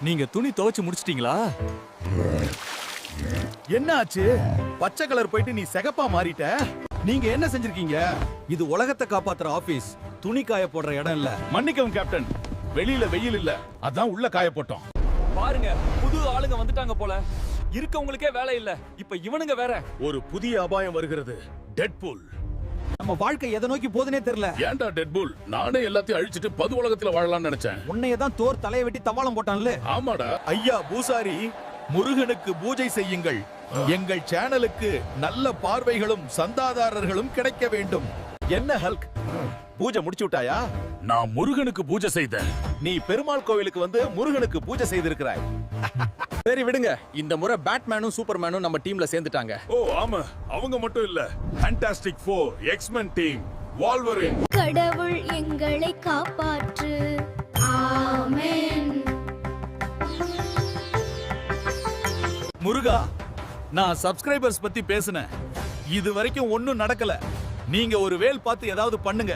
நீங்க துணி துவைச்சு முடிச்சிட்டீங்களா? என்ன ஆச்சு? பச்சை கலர் போயிட்டு நீ சிகப்பா மாறிட்ட. நீங்க என்ன செஞ்சிருக்கீங்க? இது உலகத்தை காப்பாத்துற ஆபீஸ், துணி காய போடுற இடம் இல்ல. மன்னிக்கவும் கேப்டன், வெளியில வெயில் இல்ல, அதான் உள்ள காய போட்டோம். பாருங்க, புது ஆளுங்க வந்துட்டாங்க போல. இருக்கவங்களுக்கே வேலை இல்ல, இப்ப இவனுங்க வேற. ஒரு புதிய அபாயம் வருகிறது, டெட்பூல். நம்ம வாழ்க்கை எதை நோக்கி போதுனே தெரியல. ஏன்டா டெட்பூல்? நானே எல்லாத்தையும் அழிச்சிட்டு பது உலகத்துல வாழலாம்னு நினைச்சேன். உன்னைய தான் தோர் தலையை வெட்டி தவாளம் போட்டான்ல. ஆமாடா. ஐயா பூசாரி, முருகனுக்கு பூஜை செய்யுங்கள். எங்கள் சேனலுக்கு நல்ல பார்வைகளும் சந்தாதாரர்களும் கிடைக்க வேண்டும். என்ன ஹல்க், பூஜை முடிச்சு விட்டாயா? நான் முருகனுக்கு பூஜை செய்தேன். நீ பெருமாள் கோவிலுக்கு வந்து முருகனுக்கு பூஜை செய்திருக்கிறாய். சரி விடுங்க, இந்த முறை பேட்மேனும் சூப்பர்மேனும் நம்ம டீம்ல சேர்ந்துட்டாங்க. ஓ ஆமா, அவங்க மட்டும் இல்ல, ஃபேண்டாஸ்டிக் 4, எக்ஸ்மென் டீம், வால்வரின். கடவுள் எங்களை காப்பாற்று. ஆமென். முருகா, நான் சப்ஸ்கிரைபர்ஸ் பத்தி பேசினேன். இது வரைக்கும் ஒண்ணும் நடக்கல. நீங்க ஒரு வேல் பார்த்து ஏதாவது பண்ணுங்க.